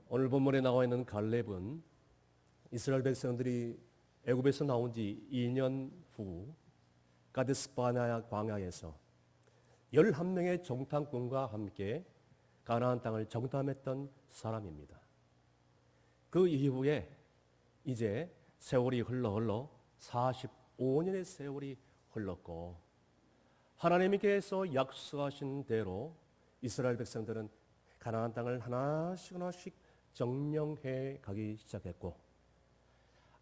오늘 본문에 나와 있는 갈렙은 이스라엘 백성들이 애굽에서 나온 지 2년 후 가데스 바네아 광야에서 11명의 정탐꾼과 함께 가나안 땅을 정탐했던 사람입니다. 그 이후에 이제 세월이 흘러 45년의 세월이 흘렀고 하나님께서 약속하신 대로 이스라엘 백성들은 가나안 땅을 하나씩 정령해 가기 시작했고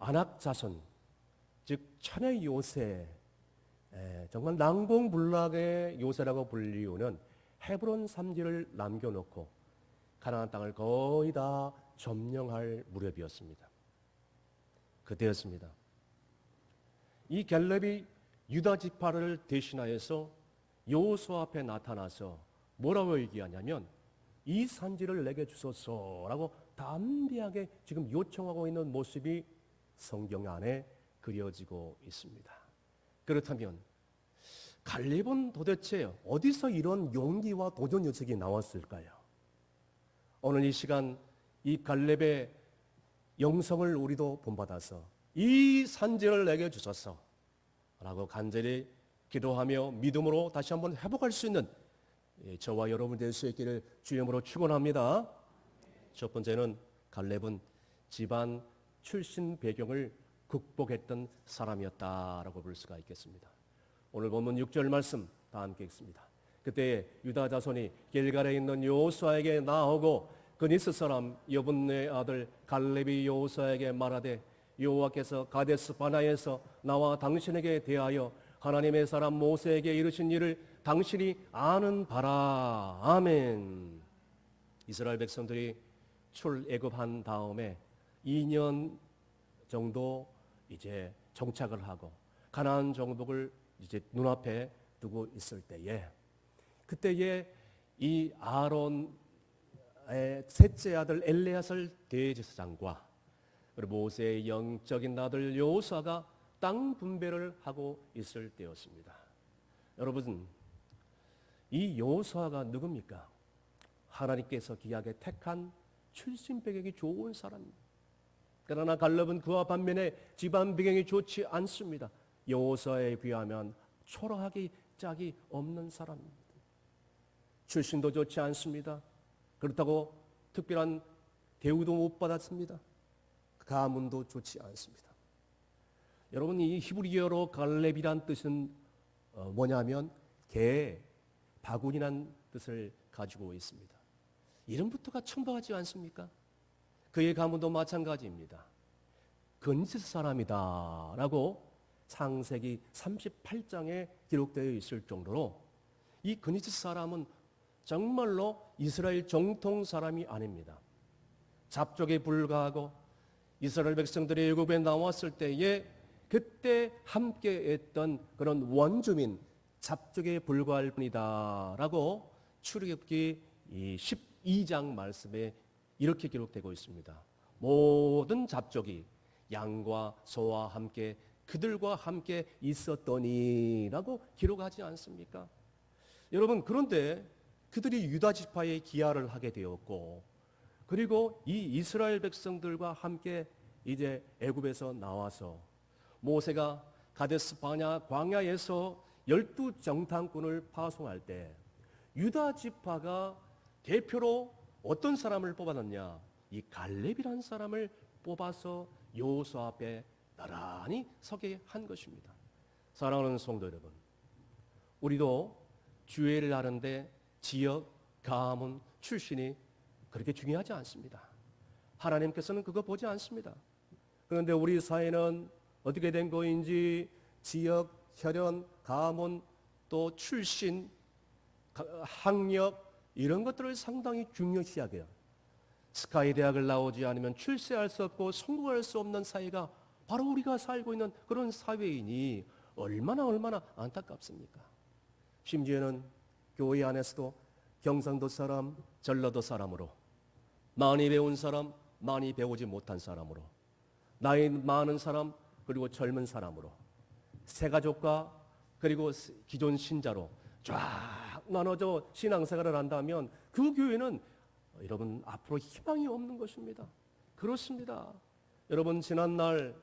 아낙 자손, 즉 천의 요새, 정말 난공불락의 요새라고 불리우는 헤브론 산지를 남겨놓고 가나안 땅을 거의 다 점령할 무렵이었습니다. 그때였습니다. 이 갈렙이 유다 지파를 대신하여서 여호수아 앞에 나타나서 뭐라고 얘기하냐면 이 산지를 내게 주소서라고 담대하게 지금 요청하고 있는 모습이 성경 안에 그려지고 있습니다. 그렇다면 갈렙은 도대체 어디서 이런 용기와 도전 의식이 나왔을까요? 오늘 이 시간 이 갈렙의 영성을 우리도 본받아서 이 산지를 내게 주소서 라고 간절히 기도하며 믿음으로 다시 한번 회복할 수 있는 저와 여러분 될 수 있기를 주님으로 축원합니다. 첫 번째는 갈렙은 집안 출신 배경을 극복했던 사람이었다라고 볼 수가 있겠습니다. 오늘 본문 6절 말씀 다 함께 읽습니다. 그때 유다 자손이 길갈에 있는 여호수아에게 나오고 그니스 사람 여분네 아들 갈렙이 여호수아에게 말하되 여호와께서 가데스 바나에서 나와 당신에게 대하여 하나님의 사람 모세에게 이르신 일을 당신이 아는 바라. 아멘. 이스라엘 백성들이 출애굽한 다음에 2년 정도 이제 정착을 하고 가나안 정복을 이제 눈앞에 두고 있을 때에 그때에 이 아론의 셋째 아들 엘레아살 대제사장과 그리고 모세의 영적인 아들 여호수아가 땅 분배를 하고 있을 때였습니다. 여러분, 이 여호수아가 누굽니까? 하나님께서 귀하게 택한 출신 배경이 좋은 사람입니다. 그러나 갈렙은 그와 반면에 집안 배경이 좋지 않습니다. 여호수아에 비하면 초라하기 짝이 없는 사람입니다. 출신도 좋지 않습니다. 그렇다고 특별한 대우도 못 받았습니다. 가문도 좋지 않습니다. 여러분, 이 히브리어로 갈렙이란 뜻은 뭐냐면 개, 바구니란 뜻을 가지고 있습니다. 이름부터가 천박하지 않습니까? 그의 가문도 마찬가지입니다. 근시스 사람이다 라고 창세기 38장에 기록되어 있을 정도로 이 근시스 사람은 정말로 이스라엘 정통 사람이 아닙니다. 잡족에 불과하고 이스라엘 백성들이 애굽에 나왔을 때에 그때 함께했던 그런 원주민 잡족에 불과할 뿐이다 라고 출애굽기 12장 말씀에 이렇게 기록되고 있습니다. 모든 잡족이 양과 소와 함께 그들과 함께 있었더니 라고 기록하지 않습니까? 여러분, 그런데 그들이 유다 지파에 기하를 하게 되었고 그리고 이 이스라엘 백성들과 함께 이제 애굽에서 나와서 모세가 가데스 바냐 광야에서 12 정탐꾼을 파송할 때 유다 지파가 대표로 어떤 사람을 뽑아놨냐? 이 갈렙이라는 사람을 뽑아서 여호수아 앞에 나란히 서게 한 것입니다. 사랑하는 성도 여러분, 우리도 주회를 하는데 지역, 가문, 출신이 그렇게 중요하지 않습니다. 하나님께서는 그거 보지 않습니다. 그런데 우리 사회는 어떻게 된 거인지 지역, 혈연, 가문, 또 출신, 학력 이런 것들을 상당히 중요시하게요. 스카이 대학을 나오지 않으면 출세할 수 없고 성공할 수 없는 사회가 바로 우리가 살고 있는 그런 사회이니 얼마나 안타깝습니까? 심지어는 교회 안에서도 경상도 사람, 전라도 사람으로 많이 배운 사람, 많이 배우지 못한 사람으로 나이 많은 사람, 그리고 젊은 사람으로 새가족과 그리고 기존 신자로 쫙 나눠져 신앙생활을 한다면 그 교회는 여러분 앞으로 희망이 없는 것입니다. 그렇습니다. 여러분 지난날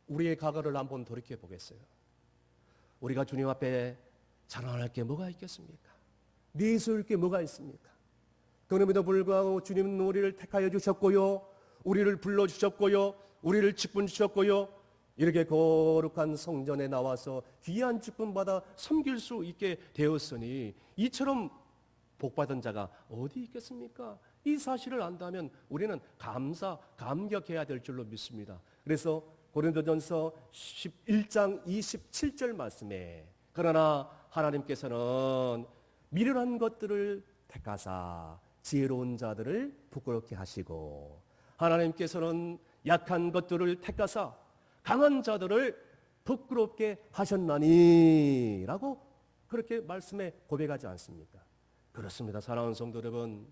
우리의 과거를 한번 돌이켜 보겠어요. 우리가 주님 앞에 자랑할 게 뭐가 있겠습니까? 내세울 게 뭐가 있습니까? 그럼에도 불구하고 주님은 우리를 택하여 주셨고요, 우리를 불러주셨고요, 우리를 직분 주셨고요, 이렇게 거룩한 성전에 나와서 귀한 직분 받아 섬길 수 있게 되었으니 이처럼 복받은 자가 어디 있겠습니까? 이 사실을 안다면 우리는 감격해야 될 줄로 믿습니다. 그래서 고린도전서 11장 27절 말씀에 그러나 하나님께서는 미련한 것들을 택하사 지혜로운 자들을 부끄럽게 하시고 하나님께서는 약한 것들을 택하사 강한 자들을 부끄럽게 하셨나니 라고 그렇게 말씀에 고백하지 않습니까? 그렇습니다. 사랑하는 성도 여러분,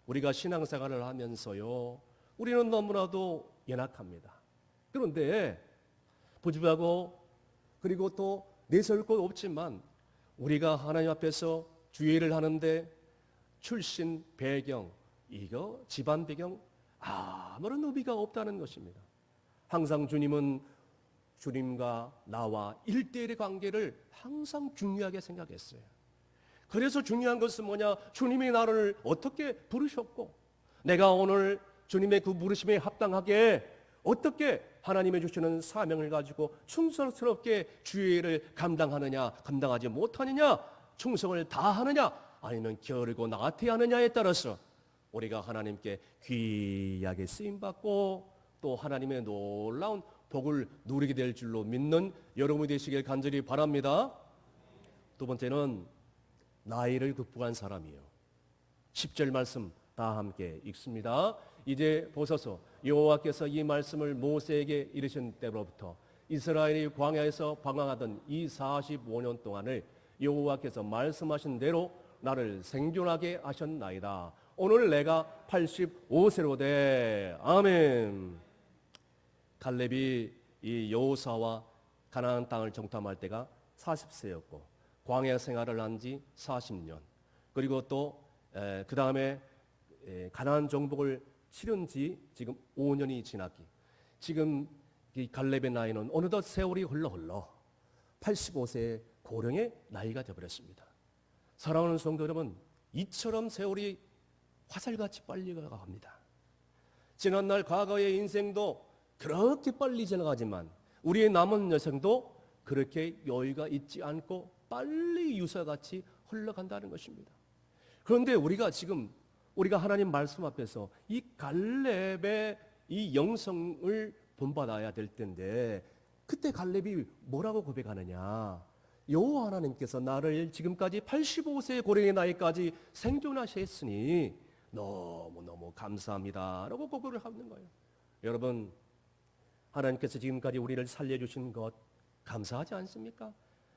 우리가 신앙생활을 하면서요, 우리는 너무나도 연약합니다. 그런데 부족하고 그리고 또 내세울 것 없지만 우리가 하나님 앞에서 주의를 하는데 출신, 배경, 이거 집안 배경 아무런 의미가 없다는 것입니다. 항상 주님은 주님과 나와 1대1의 관계를 항상 중요하게 생각했어요. 그래서 중요한 것은 뭐냐? 주님이 나를 어떻게 부르셨고 내가 오늘 주님의 그 부르심에 합당하게 어떻게 하나님의 주시는 사명을 가지고 충성스럽게 주의 일을 감당하느냐, 감당하지 못하느냐, 충성을 다하느냐, 아니면 게으르고 나태하느냐에 따라서 우리가 하나님께 귀하게 쓰임받고 또 하나님의 놀라운 복을 누리게 될 줄로 믿는 여러분이 되시길 간절히 바랍니다. 두 번째는 나이를 극복한 사람이에요. 10절 말씀 다 함께 읽습니다. 이제 보소서 여호와께서 이 말씀을 모세에게 이르신 때로부터 이스라엘이 광야에서 방황하던 이 45년 동안을 여호와께서 말씀하신 대로 나를 생존하게 하셨나이다. 오늘 내가 85세로 돼. 아멘. 갈렙이 이 여호사와 가나안 땅을 정탐할 때가 40세였고 광야 생활을 한 지 40년, 그리고 또 그 다음에 가나안 정복을 치른 지 지금 5년이 지났기, 지금 이 갈렙의 나이는 어느덧 세월이 흘러 85세의 고령의 나이가 되어버렸습니다. 사랑하는 성도 여러분, 이처럼 세월이 화살같이 빨리 가갑니다. 지난날 과거의 인생도 그렇게 빨리 지나가지만 우리의 남은 여생도 그렇게 여유가 있지 않고 빨리 유사같이 흘러간다는 것입니다. 그런데 우리가 하나님 말씀 앞에서 이 갈렙의 이 영성을 본받아야 될 텐데 그때 갈렙이 뭐라고 고백하느냐? 여호와 하나님께서 나를 지금까지 85세의 고령의 나이까지 생존하셨으니 너무너무 감사합니다 라고 고백을 하는 거예요. 여러분, 하나님께서 지금까지 우리를 살려주신 것 감사하지 않습니까?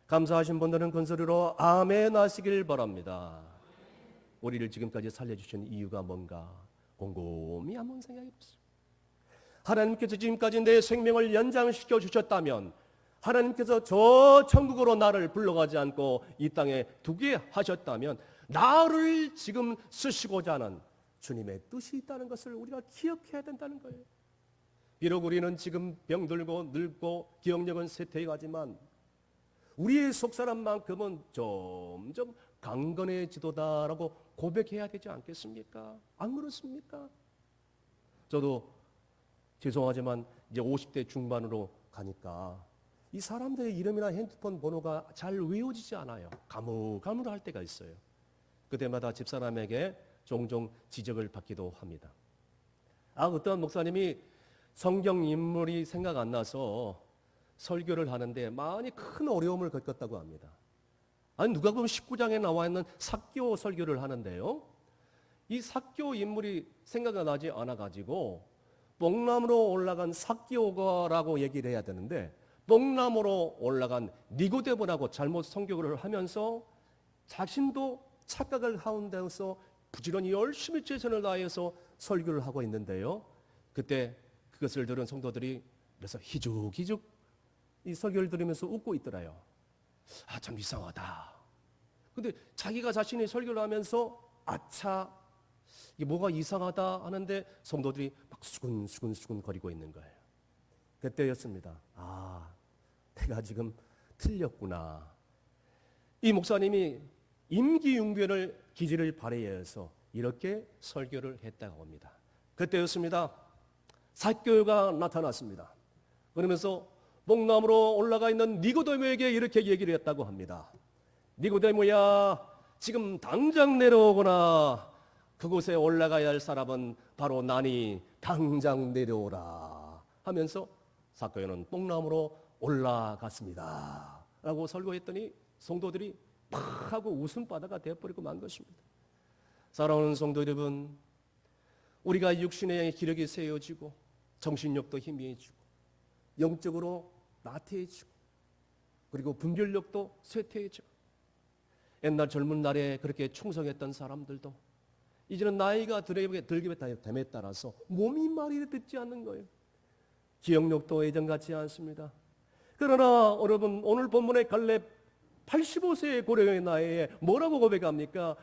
감사하신 분들은 큰 소리로 아멘 하시길 바랍니다. 우리를 지금까지 살려주신 이유가 뭔가 곰곰이 한번 생각해 보세요. 하나님께서 지금까지 내 생명을 연장시켜 주셨다면, 하나님께서 저 천국으로 나를 불러가지 않고 이 땅에 두게 하셨다면 나를 지금 쓰시고자 하는 주님의 뜻이 있다는 것을 우리가 기억해야 된다는 거예요. 비록 우리는 지금 병들고 늙고 기억력은 쇠퇴해가지만 우리의 속사람만큼은 점점 강건해지도다라고 고백해야 되지 않겠습니까? 안 그렇습니까? 저도 죄송하지만 이제 50대 중반으로 가니까 이 사람들의 이름이나 핸드폰 번호가 잘 외워지지 않아요. 가물가물할 때가 있어요. 그때마다 집사람에게 종종 지적을 받기도 합니다. 어떤 목사님이 성경 인물이 생각 안 나서 설교를 하는데 많이 큰 어려움을 겪었다고 합니다. 아니, 누가 보면 19장에 나와 있는 삭개오 설교를 하는데요, 이 삭개오 인물이 생각이 나지 않아가지고 뽕나무로 올라간 삭개오가라고 얘기를 해야 되는데 뽕나무로 올라간 니고데모라고 잘못 성격을 하면서 자신도 착각을 하운데서 부지런히 열심히 최선을 다해서 설교를 하고 있는데요, 그때 그것을 들은 성도들이 그래서 희죽희죽 이 설교를 들으면서 웃고 있더래요. 참 이상하다. 근데 자기가 자신이 설교를 하면서 아차 이게 뭐가 이상하다 하는데 성도들이 막 수근수근 거리고 있는 거예요. 그때였습니다. 아, 내가 지금 틀렸구나. 이 목사님이 임기응변을 기지를 발휘해서 이렇게 설교를 했다고 합니다. 그때였습니다. 사교가 나타났습니다. 그러면서 뽕나무로 올라가 있는 니고데모에게 이렇게 얘기를 했다고 합니다. 니고데모야, 지금 당장 내려오거나 그곳에 올라가야 할 사람은 바로 나니 당장 내려오라 하면서 사교는 뽕나무로 올라갔습니다 라고 설교했더니 성도들이 팍 하고 웃음바다가 되어버리고 만 것입니다. 사랑하는 성도 여러분, 우리가 육신의 기력이 세워지고 정신력도 희미해지고 영적으로 나태해지고 그리고 분별력도 쇠퇴해지고 옛날 젊은 날에 그렇게 충성했던 사람들도 이제는 나이가 들게 됨에 따라서 몸이 말이 듣지 않는 거예요. 기억력도 예전 같지 않습니다. 그러나 여러분, 오늘 본문의 갈렙 85세의 고령의 나이에 뭐라고 고백합니까?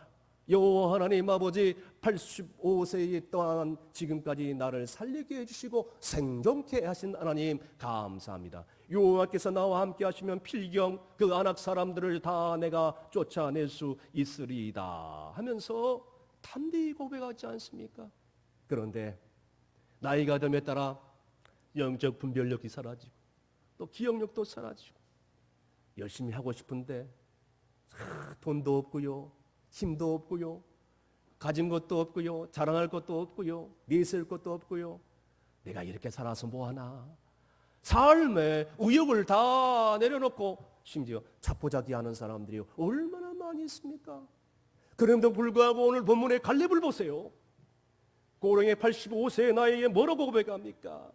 여호와 하나님 아버지, 85세의 동안 지금까지 나를 살리게 해주시고 생존케 하신 하나님 감사합니다. 여호와께서 나와 함께 하시면 필경 그 안악 사람들을 다 내가 쫓아낼 수 있으리이다 하면서 담대히 고백하지 않습니까? 그런데 나이가 됨에 따라 영적 분별력이 사라지고 또 기억력도 사라지고 열심히 하고 싶은데 돈도 없고요, 힘도 없고요, 가진 것도 없고요, 자랑할 것도 없고요, 내세울 것도 없고요. 내가 이렇게 살아서 뭐하나. 삶의 의욕을 다 내려놓고 심지어 자포자기하는 사람들이 얼마나 많이 있습니까? 그럼에도 불구하고 오늘 본문의 갈렙을 보세요. 고령의 85세의 나이에 뭐라고 고백합니까?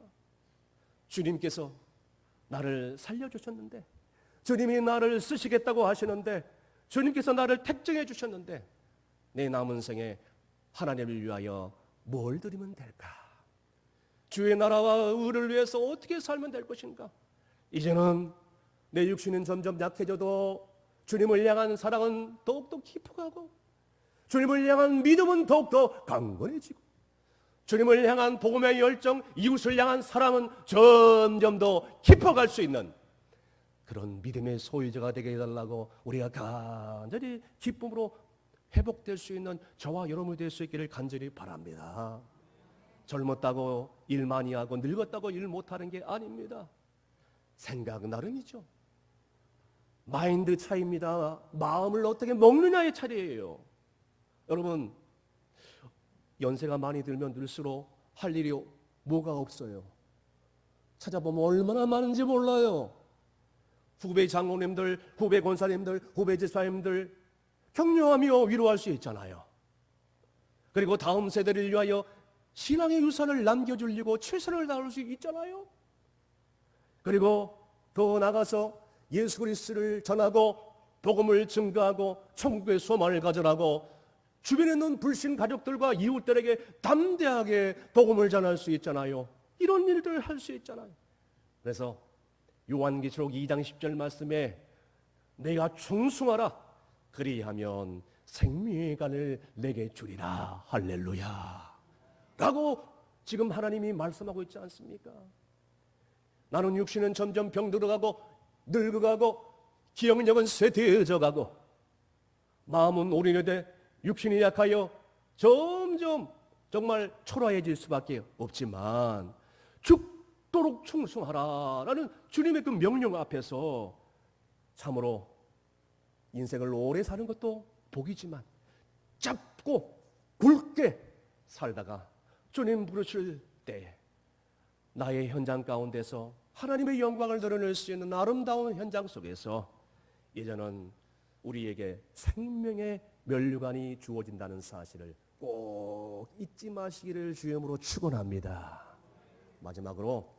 주님께서 나를 살려주셨는데, 주님이 나를 쓰시겠다고 하시는데, 주님께서 나를 택정해 주셨는데 내 남은 생에 하나님을 위하여 뭘 드리면 될까? 주의 나라와 의를 위해서 어떻게 살면 될 것인가? 이제는 내 육신은 점점 약해져도 주님을 향한 사랑은 더욱더 깊어가고 주님을 향한 믿음은 더욱더 강건해지고 주님을 향한 복음의 열정, 이웃을 향한 사랑은 점점 더 깊어갈 수 있는 그런 믿음의 소유자가 되게 해달라고 우리가 간절히 기쁨으로 회복될 수 있는 저와 여러분이 될 수 있기를 간절히 바랍니다. 젊었다고 일 많이 하고 늙었다고 일 못하는 게 아닙니다. 생각 나름이죠. 마인드 차이입니다. 마음을 어떻게 먹느냐의 차이예요. 여러분, 연세가 많이 들면 들수록 할 일이 뭐가 없어요. 찾아보면 얼마나 많은지 몰라요. 후배 장로님들, 후배 권사님들, 후배 지사님들 격려하며 위로할 수 있잖아요. 그리고 다음 세대를 위하여 신앙의 유산을 남겨주려고 최선을 다할 수 있잖아요. 그리고 더 나가서 예수 그리스도를 전하고 복음을 증거하고 천국의 소망을 가져라고 주변에 있는 불신 가족들과 이웃들에게 담대하게 복음을 전할 수 있잖아요. 이런 일들을 할 수 있잖아요. 그래서 요한계시록 2장 10절 말씀에 내가 충성하라 그리하면 생명의 간을 내게 주리라. 할렐루야 라고 지금 하나님이 말씀하고 있지 않습니까? 나는 육신은 점점 병들어가고 늙어가고 기억력은 쇠퇴해져가고 마음은 올인되되 육신이 약하여 점점 정말 초라해질 수밖에 없지만 죽도록 충성하라라는 주님의 그 명령 앞에서 참으로 인생을 오래 사는 것도 복이지만 짧고 굵게 살다가 주님 부르실 때에 나의 현장 가운데서 하나님의 영광을 드러낼 수 있는 아름다운 현장 속에서 이제는 우리에게 생명의 면류관이 주어진다는 사실을 꼭 잊지 마시기를 주님으로 축원합니다. 마지막으로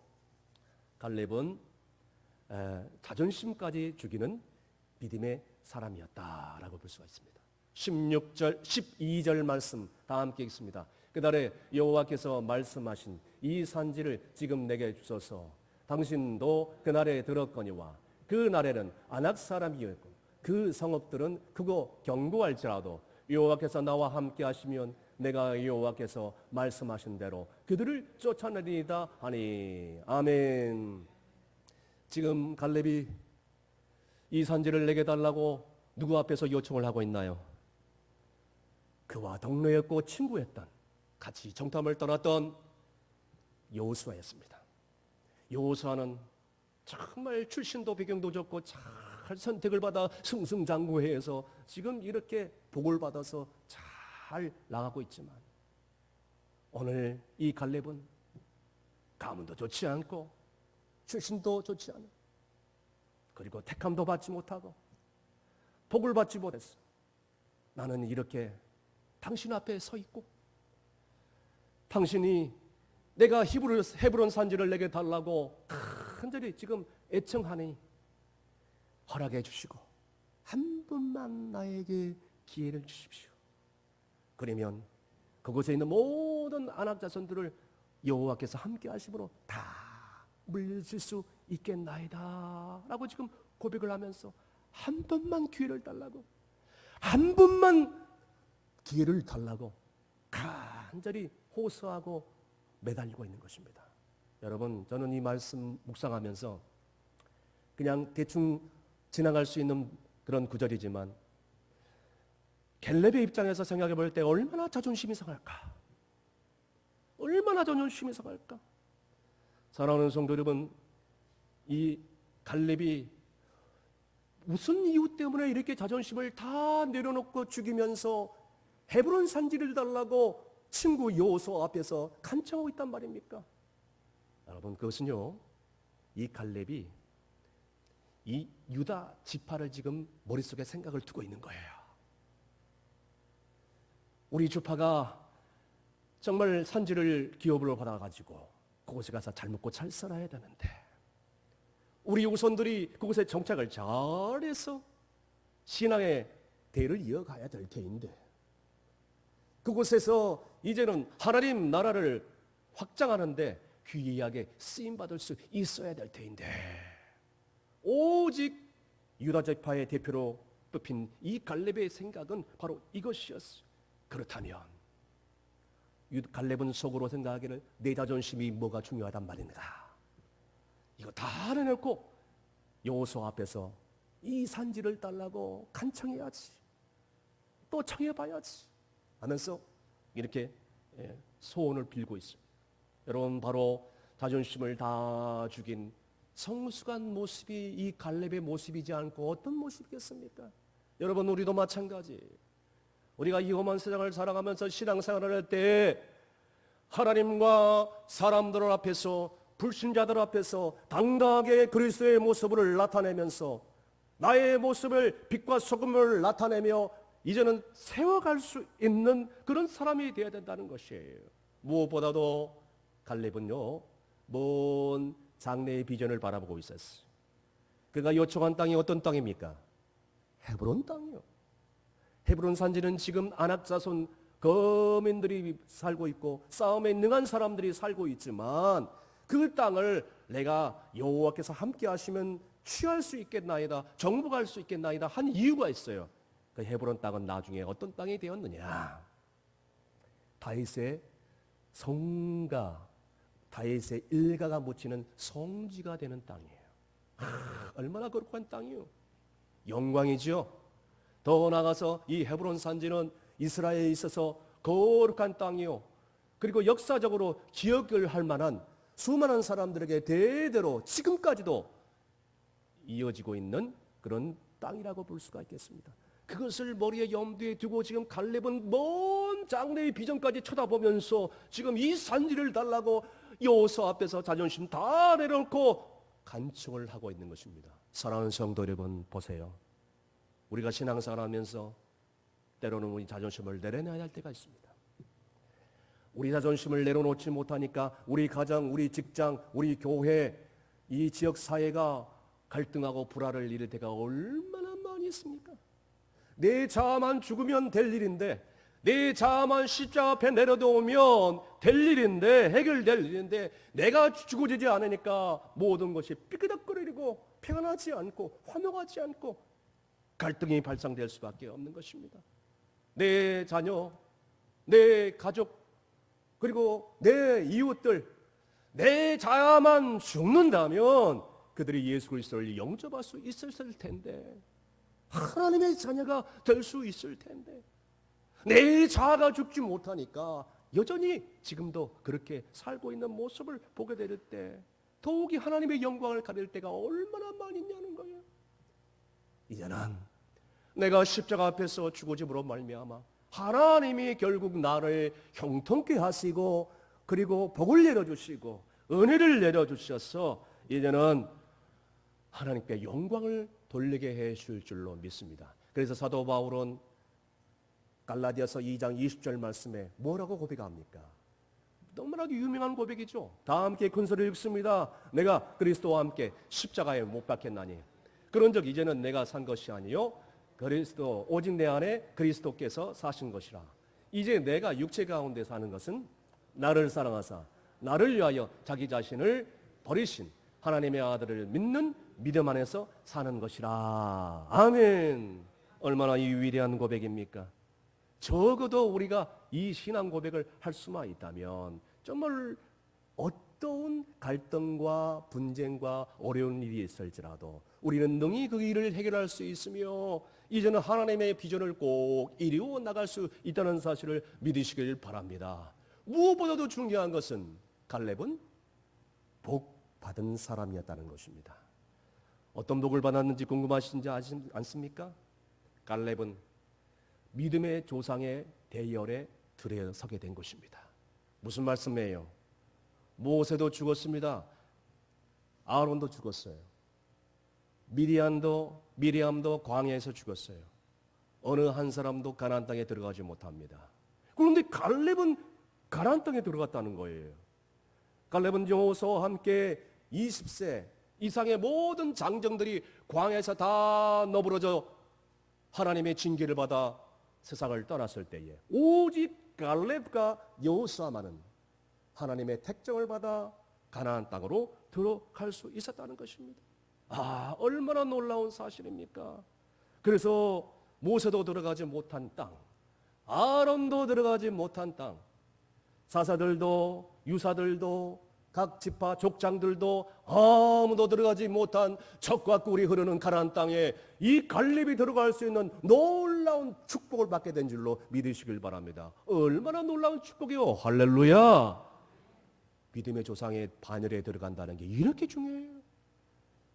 갈렙은 자존심까지 죽이는 믿음의 사람이었다라고 볼 수가 있습니다. 16절, 12절 말씀 다 함께 읽습니다. 그날에 여호와께서 말씀하신 이 산지를 지금 내게 주소서. 당신도 그날에 들었거니와 그 날에는 아낙 사람이었고 그 성읍들은 크고 견고할지라도 여호와께서 나와 함께 하시면 내가 여호와께서 말씀하신 대로 그들을 쫓아내리이다 하니. 아멘. 지금 갈렙이 이 산지를 내게 달라고 누구 앞에서 요청을 하고 있나요? 그와 동료였고 친구였던, 같이 정탐을 떠났던 여호수아였습니다. 여호수아는 정말 출신도 배경도 좋고 잘 선택을 받아 승승장구해서 지금 이렇게 복을 받아서 잘 나가고 있지만, 오늘 이 갈렙은 가문도 좋지 않고 출신도 좋지 않은, 그리고 택함도 받지 못하고 복을 받지 못했어. 나는 이렇게 당신 앞에 서 있고, 당신이 내가 헤브론 산지를 내게 달라고 간절히 지금 애청하니 허락해 주시고 한 번만 나에게 기회를 주십시오. 그러면 그곳에 있는 모든 아낙 자손들을 여호와께서 함께 하심으로 다 물리칠 수 있겠나이다 라고 지금 고백을 하면서 한 번만 기회를 달라고, 한 번만 기회를 달라고 간절히 호소하고 매달리고 있는 것입니다. 여러분, 저는 이 말씀 묵상하면서 그냥 대충 지나갈 수 있는 그런 구절이지만 갈렙의 입장에서 생각해 볼 때 얼마나 자존심이 상할까? 얼마나 자존심이 상할까? 사랑하는 성도 여러분, 이 갈렙이 무슨 이유 때문에 이렇게 자존심을 다 내려놓고 죽이면서 헤브론 산지를 달라고 친구 여호수아 앞에서 간청하고 있단 말입니까? 여러분, 그것은요, 이 갈렙이 이 유다 지파를 지금 머릿속에 생각을 두고 있는 거예요. 우리 주파가 정말 산지를 기업으로 받아가지고 그곳에 가서 잘 먹고 잘 살아야 되는데, 우리 후손들이 그곳에 정착을 잘해서 신앙의 대를 이어가야 될 테인데, 그곳에서 이제는 하나님 나라를 확장하는데 귀하게 쓰임받을 수 있어야 될 테인데, 오직 유다 지파의 대표로 뽑힌 이 갈렙의 생각은 바로 이것이었어요. 그렇다면 갈렙은 속으로 생각하기를 내 자존심이 뭐가 중요하단 말인가, 이거 다 내놓고 여호수아 앞에서 이 산지를 달라고 간청해야지, 또 청해봐야지 하면서 이렇게 소원을 빌고 있어요. 여러분, 바로 자존심을 다 죽인 성숙한 모습이 이 갈렙의 모습이지 않고 어떤 모습이겠습니까? 여러분, 우리도 마찬가지. 우리가 이 험한 세상을 살아가면서 신앙생활을 할 때 하나님과 사람들 앞에서, 불신자들 앞에서 당당하게 그리스도의 모습을 나타내면서 나의 모습을, 빛과 소금을 나타내며 이제는 세워갈 수 있는 그런 사람이 되어야 된다는 것이에요. 무엇보다도 갈렙은요, 먼 장래의 비전을 바라보고 있었어요. 그가 요청한 땅이 어떤 땅입니까? 헤브론 땅이요. 헤브론 산지는 지금 아낙 자손 거민들이 살고 있고 싸움에 능한 사람들이 살고 있지만, 그 땅을 내가 여호와께서 함께 하시면 취할 수 있겠나이다, 정복할 수 있겠나이다 한 이유가 있어요. 그 헤브론 땅은 나중에 어떤 땅이 되었느냐? 다윗의 성가, 다윗의 일가가 묻히는 성지가 되는 땅이에요. 얼마나 거룩한 땅이요. 영광이죠. 더 나아가서 이 헤브론 산지는 이스라엘에 있어서 거룩한 땅이요, 그리고 역사적으로 기억을 할 만한 수많은 사람들에게 대대로 지금까지도 이어지고 있는 그런 땅이라고 볼 수가 있겠습니다. 그것을 머리에 염두에 두고 지금 갈렙은 먼 장래의 비전까지 쳐다보면서 지금 이 산지를 달라고 여호수아 앞에서 자존심 다 내려놓고 간청을 하고 있는 것입니다. 사랑하는 성도 여러분, 보세요. 우리가 신앙생활 하면서 때로는 우리 자존심을 내려놔야 할 때가 있습니다. 우리 자존심을 내려놓지 못하니까 우리 가정, 우리 직장, 우리 교회, 이 지역 사회가 갈등하고 불화를 이룰 때가 얼마나 많이 있습니까? 내 자아만 죽으면 될 일인데, 내 자아만 십자가 앞에 내려놓으면 될 일인데, 해결될 일인데, 내가 죽어지지 않으니까 모든 것이 삐그덕거리고 평안하지 않고 화목하지 않고 갈등이 발생될 수밖에 없는 것입니다. 내 자녀, 내 가족, 그리고 내 이웃들, 내 자야만 죽는다면 그들이 예수 그리스도를 영접할 수 있었을 텐데, 하나님의 자녀가 될 수 있을 텐데, 내 자아가 죽지 못하니까 여전히 지금도 그렇게 살고 있는 모습을 보게 될 때, 더욱이 하나님의 영광을 가릴 때가 얼마나 많이 있냐는 거예요. 이제는 내가 십자가 앞에서 죽어짐으로 말미암아 하나님이 결국 나를 형통케 하시고, 그리고 복을 내려주시고 은혜를 내려주셔서 이제는 하나님께 영광을 돌리게 해 주실 줄로 믿습니다. 그래서 사도 바울은 갈라디아서 2장 20절 말씀에 뭐라고 고백합니까? 너무나도 유명한 고백이죠. 다 함께 큰 소리를 읽습니다. 내가 그리스도와 함께 십자가에 못 박혔나니 그런즉 이제는 내가 산 것이 아니요 그리스도 오직 내 안에 그리스도께서 사신 것이라. 이제 내가 육체 가운데 사는 것은 나를 사랑하사 나를 위하여 자기 자신을 버리신 하나님의 아들을 믿는 믿음 안에서 사는 것이라. 아멘. 얼마나 이 위대한 고백입니까? 적어도 우리가 이 신앙 고백을 할 수만 있다면 정말 어떠한 갈등과 분쟁과 어려운 일이 있을지라도 우리는 능히 그 일을 해결할 수 있으며 이제는 하나님의 비전을 꼭 이루어 나갈 수 있다는 사실을 믿으시길 바랍니다. 무엇보다도 중요한 것은 갈렙은 복 받은 사람이었다는 것입니다. 어떤 복을 받았는지 궁금하신지 않습니까? 갈렙은 믿음의 조상의 대열에 들어서게 된 것입니다. 무슨 말씀이에요? 모세도 죽었습니다. 아론도 죽었어요. 미리암도 광야에서 죽었어요. 어느 한 사람도 가나안 땅에 들어가지 못합니다. 그런데 갈렙은 가나안 땅에 들어갔다는 거예요. 갈렙은 여호수아와 함께 20세 이상의 모든 장정들이 광야에서 다 너부러져 하나님의 징계를 받아 세상을 떠났을 때에 오직 갈렙과 여호수아만은 하나님의 택정을 받아 가나안 땅으로 들어갈 수 있었다는 것입니다. 아, 얼마나 놀라운 사실입니까? 그래서 모세도 들어가지 못한 땅, 아론도 들어가지 못한 땅, 사사들도 유사들도 각 지파 족장들도 아무도 들어가지 못한 젖과 꿀이 흐르는 가나안 땅에 이 갈렙이 들어갈 수 있는 놀라운 축복을 받게 된 줄로 믿으시길 바랍니다. 얼마나 놀라운 축복이요. 할렐루야. 믿음의 조상의 반열에 들어간다는 게 이렇게 중요해요.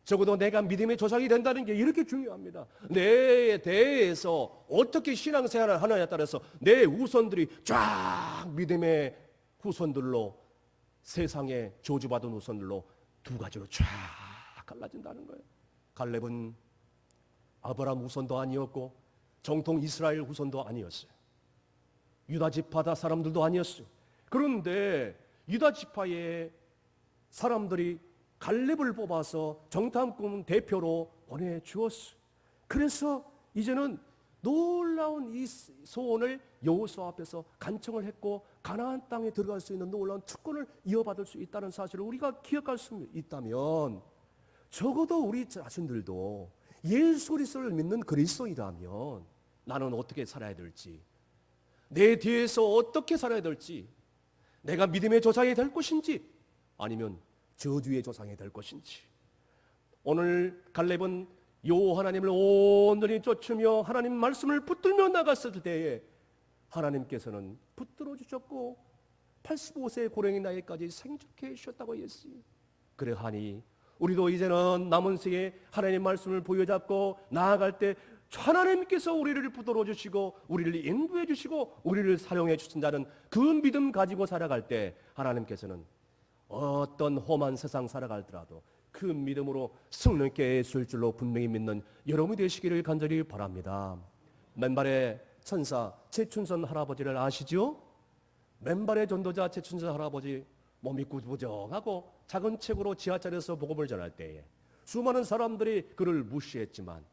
적어도 내가 믿음의 조상이 된다는 게 이렇게 중요합니다. 내 대에서 어떻게 신앙생활을 하느냐에 따라서 내 후손들이 쫙 믿음의 후손들로, 세상에 저주받은 후손들로 두 가지로 쫙 갈라진다는 거예요. 갈렙은 아브라함 후손도 아니었고 정통 이스라엘 후손도 아니었어요. 유다 지파 사람들도 아니었어요. 그런데 유다 지파의 사람들이 갈렙을 뽑아서 정탐꾼 대표로 보내주었어요. 그래서 이제는 놀라운 이 소원을 여호수아 앞에서 간청을 했고 가나안 땅에 들어갈 수 있는 놀라운 특권을 이어받을 수 있다는 사실을 우리가 기억할 수 있다면, 적어도 우리 자신들도 예수 그리스도를 믿는 그리스도이라면 나는 어떻게 살아야 될지, 내 뒤에서 어떻게 살아야 될지, 내가 믿음의 조상이 될 것인지 아니면 저주의 조상이 될 것인지. 오늘 갈렙은 요 하나님을 온전히 쫓으며 하나님 말씀을 붙들며 나갔을 때에 하나님께서는 붙들어 주셨고 85세의 고령의 나이까지 생존케 해주셨다고 했어요. 그러하니 우리도 이제는 남은 생에 하나님 말씀을 부여잡고 나아갈 때 하나님께서 우리를 붙들어 주시고 우리를 인도해 주시고 우리를 사용해 주신다는 그 믿음 가지고 살아갈 때 하나님께서는 어떤 험한 세상 살아갈더라도 그 믿음으로 승리케 해줄 줄로 분명히 믿는 여러분이 되시기를 간절히 바랍니다. 맨발의 천사 최춘선 할아버지를 아시죠? 맨발의 전도자 최춘선 할아버지, 몸이 구부정하고 작은 책으로 지하철에서 복음을 전할 때에 수많은 사람들이 그를 무시했지만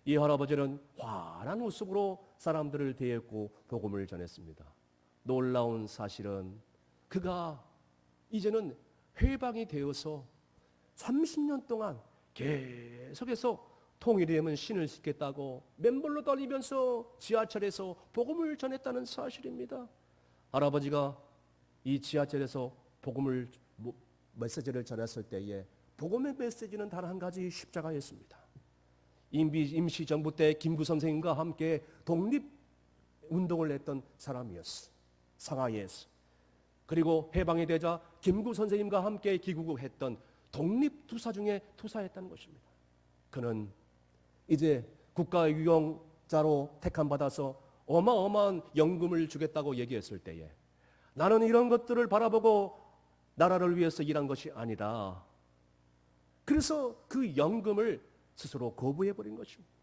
이 할아버지는 환한 웃음으로 사람들을 대했고 복음을 전했습니다. 놀라운 사실은 그가 이제는 회방이 되어서 30년 동안 계속해서 통일이 되면 신을 싣겠다고 맨발로 다니면서 지하철에서 복음을 전했다는 사실입니다. 할아버지가 이 지하철에서 복음을 메시지를 전했을 때에 복음의 메시지는 단 한 가지, 십자가였습니다. 임시정부 때 김구 선생님과 함께 독립운동을 했던 사람이었어. 상하이에서. 그리고 해방이 되자 김구 선생님과 함께 기구했던 독립투사 중에 투사했다는 것입니다. 그는 이제 국가유공자로 택함받아서 어마어마한 연금을 주겠다고 얘기했을 때에 나는 이런 것들을 바라보고 나라를 위해서 일한 것이 아니다. 그래서 그 연금을 스스로 거부해버린 것입니다.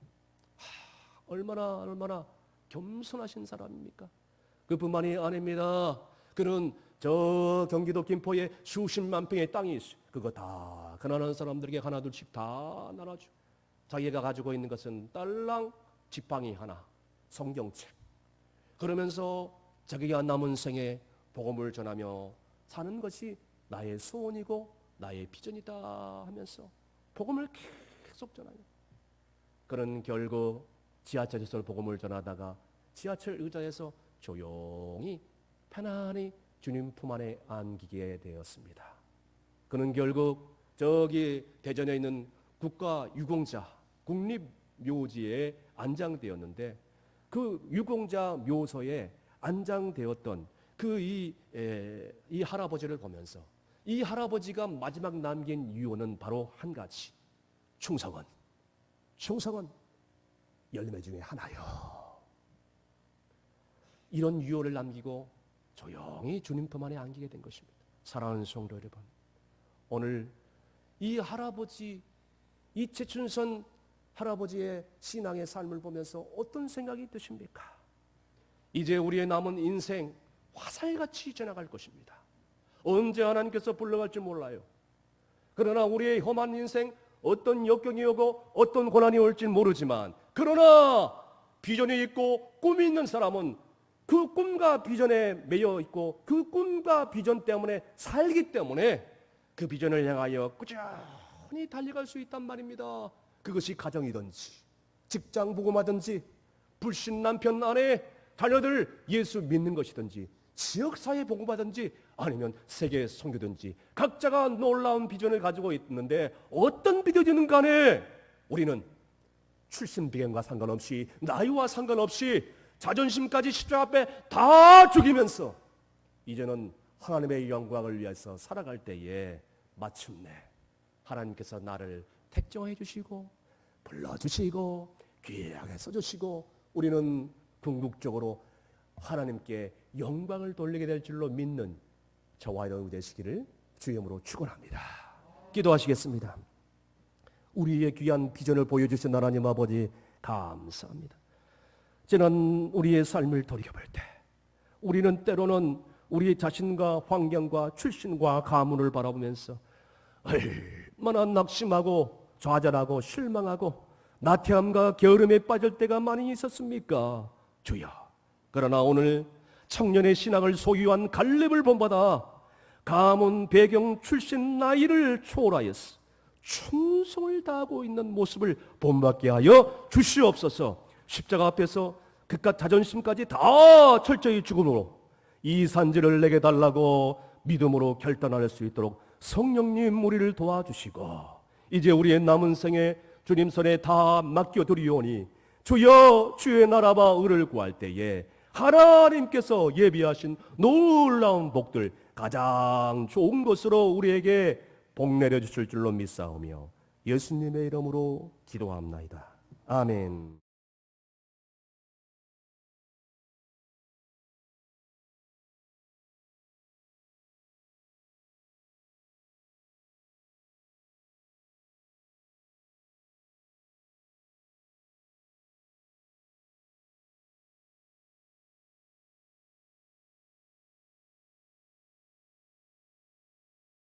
얼마나 겸손하신 사람입니까? 그뿐만이 아닙니다. 그는 저 경기도 김포에 수십만 평의 땅이 있어요. 그거 다 가난한 사람들에게 하나둘씩 다 나눠줘. 자기가 가지고 있는 것은 딸랑 지팡이 하나, 성경책. 그러면서 자기가 남은 생에 복음을 전하며 사는 것이 나의 소원이고 나의 비전이다 하면서 복음을 계속 전하요. 그는 결국 지하철에서 복음을 전하다가 지하철 의자에서 조용히 편안히 주님 품 안에 안기게 되었습니다. 그는 결국 저기 대전에 있는 국가유공자 국립묘지에 안장되었는데 그 유공자 묘소에 안장되었던 이 할아버지를 보면서 이 할아버지가 마지막 남긴 유언은 바로 한 가지. 충성은 열매 중에 하나요. 이런 유언을 남기고 조용히 주님 품 안에 안기게 된 것입니다. 사랑하는 성도 여러분, 오늘 이 할아버지, 이 최춘선 할아버지의 신앙의 삶을 보면서 어떤 생각이 드십니까? 이제 우리의 남은 인생 화살같이 지나갈 것입니다. 언제 하나님께서 불러갈지 몰라요. 그러나 우리의 험한 인생 어떤 역경이 오고 어떤 고난이 올지 모르지만 그러나 비전이 있고 꿈이 있는 사람은 그 꿈과 비전에 매여 있고 그 꿈과 비전 때문에 살기 때문에 그 비전을 향하여 꾸준히 달려갈 수 있단 말입니다. 그것이 가정이든지 직장 복음하든지 불신 남편 아내 자녀들 예수 믿는 것이든지 지역사회 복음하든지 아니면 세계 선교든지 각자가 놀라운 비전을 가지고 있는데 어떤 비전이든 간에 우리는 출신 배경과 상관없이 나이와 상관없이 자존심까지 십자가 앞에 다 죽이면서 이제는 하나님의 영광을 위해서 살아갈 때에 마침내 하나님께서 나를 택정해 주시고 불러주시고 귀하게 써주시고 우리는 궁극적으로 하나님께 영광을 돌리게 될 줄로 믿는 저와 여러분 되시기를 주의 이름으로 축원합니다. 기도하시겠습니다. 우리의 귀한 비전을 보여주신 하나님 아버지 감사합니다. 지난 우리의 삶을 돌이켜볼 때 우리는 때로는 우리 자신과 환경과 출신과 가문을 바라보면서 얼마나 낙심하고 좌절하고 실망하고 나태함과 게으름에 빠질 때가 많이 있었습니까? 주여. 그러나 오늘 청년의 신앙을 소유한 갈렙을 본받아 가문 배경 출신 나이를 초월하여서 충성을 다하고 있는 모습을 본받게 하여 주시옵소서. 십자가 앞에서 그깟 자존심까지 다 철저히 죽음으로 이 산지를 내게 달라고 믿음으로 결단할 수 있도록 성령님 우리를 도와주시고 이제 우리의 남은 생에 주님 손에 다 맡겨드리오니 주여 주의 나라와 의를 구할 때에 하나님께서 예비하신 놀라운 복들 가장 좋은 것으로 우리에게 복 내려주실 줄로 믿사오며 예수님의 이름으로 기도합나이다. 아멘.